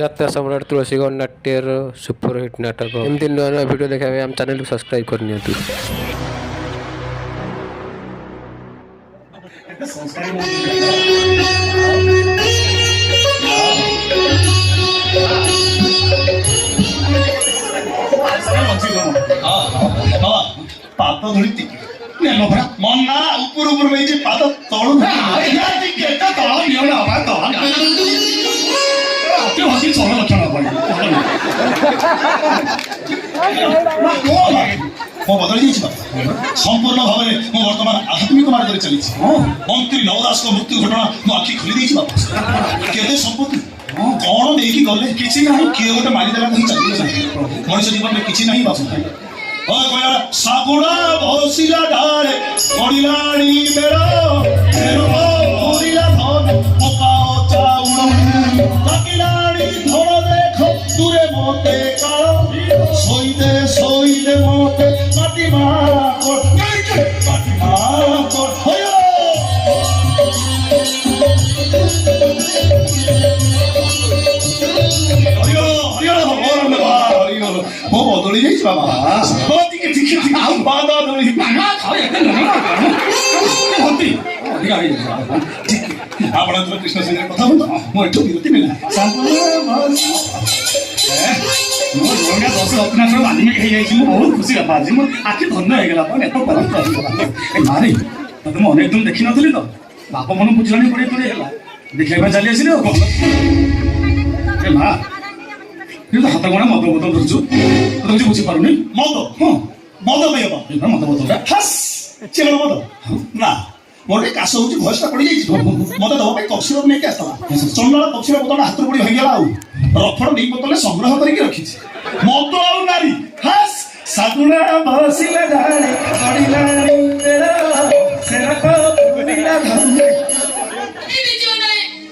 ଯାତ୍ରା ସମ୍ରାଟ ତୁଳସୀଗଡ଼ ନାଟ୍ୟର ସୁପରହିଟ୍ ନାଟକ ଏମିତି ନୂଆ ନୂଆ ଭିଡ଼ିଓ ଦେଖିବା ପାଇଁ ଆମ ଚ୍ୟାନେଲକୁ ସବସ୍କ୍ରାଇବ୍ କରିନିଅନ୍ତୁ। ପାଦ ଧରି ଟିକେ ମନା ଉପର ଉପର ନେଇଛି ପାଦ ତଳୁ ତଳ ନିୟମ ହସି ଛଅ ଲକ୍ଷଣ ମୁଁ ବଦଳି ଯାଇଛି ସମ୍ପୂର୍ଣ୍ଣ ଭାବରେ ମୁଁ ବର୍ତ୍ତମାନ ଆଧ୍ୟାତ୍ମିକ ମାର୍ଗରେ ଚାଲିଛି। ମନ୍ତ୍ରୀ ନବଦାସଙ୍କ ମୃତ୍ୟୁ ଘଟଣା ମୋ ଆଖି ଖୋଲି ଦେଇଛି ବାପା। କେତେ ସମ୍ପତ୍ତି କଣ ନେଇକି ଗଲେ କିଛି ନାହିଁ, କିଏ ଗୋଟେ ମାରିଦେଲା କହି ଚାଲିଲେ ମଣିଷ ଜୀବନରେ କିଛି ନାହିଁ ବାପା। ଶାଗୁଣା ବସିଲା ଡାଳେ ପଡ଼ିଲାଣି ବେଳ ଧରିଲା ଧନ ପକା ଚାଉଳ ଲାଗିଲାଣି ଧନ ଦେଖ ଦୂରେ ମତେ କାଳ ଶୋଇଦେ ଶୋଇଦେ ମତେ ମାଟି ମା ମୁଁ ବଦଳି ଯାଇଛି ବାବା। ଟିକେ ଟିକେ ଆଉ ପାଦ ଧରି ଆପଣ କୃଷ୍ଣ ସାଙ୍ଗରେ କଥା ହୁଅନ୍ତୁ, ମୁଁ ଏଠୁ ବିରତି ମିଳିଲା। ମୋ ଜଣକା 10 ରତ୍ନାକର ବାଲିମେଘ ହେଇଯାଇଛି। ମୁଁ ବହୁତ ଖୁସି ବାପା, ଆଜି ମୋ ଆଖି ଧନ୍ୟ ହେଇଗଲା। ଏତ ମାରେ ତତେ ମୁଁ ଅନେକ ଦିନ ଦେଖିନଥିଲି ତ, ବାପ ମନ ବୁଝିଲାଣି 20 କୋଡ଼ିଏ ହେଲା ଦେଖିବା ପାଇଁ ଚାଲି ଆସିଲି। ଆଉ ମା ହାତ ଗଣା ମଦ ବୋତଲ ଧରୁଛୁ, କିଛି ବୁଝିପାରୁନି। ମଦ ହଁ ମଦ ପାଇବ ମଦ ବୋତଲ ମଦ ନା ମୋର ଟିକେ କାଶ ହଉଛି, ଭୟସଟା ପଡ଼ିଯାଇଛି। ମତେ ଦବା ପାଇଁ କଫ୍ ସିରପ୍ ନେଇକି ଆସିଥିଲା। ଚଣ୍ଡାଳ କଫ୍ ସିରପ୍ ବୋତଲଟା ହାତରୁ ପଡ଼ି ଭାଙ୍ଗିଗଲା। ଆଉ ରଫର ନେଇ ବୋତଲରେ ସଂଗ୍ରହ କରିକି ରଖିଛି। ମଦ ଆଉ ନାରୀ ଶାଗୁଣା ବସିଲା ଢାଳି ପଡ଼ିଲାଣି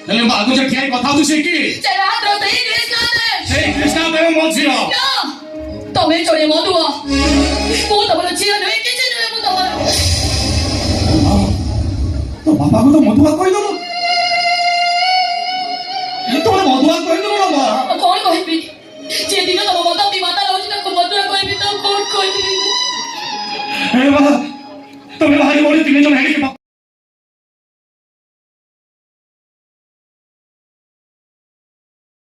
ହେଲେ ମୁଁ ଆଗକୁ ଠିଆ କଥା ହଉଛି ସେ କି कृष्णा देव मोझियो तमे चोरे मधुआ मु तमर झियो नै किछि नै मु तमर तो बाबा को तो मधुआ कहि दो तो मधुआ कहि दो बाबा कोन कहबी जे दिन तम मत माता लौची त मधुआ कहबी तो कोन कहबी हे बाबा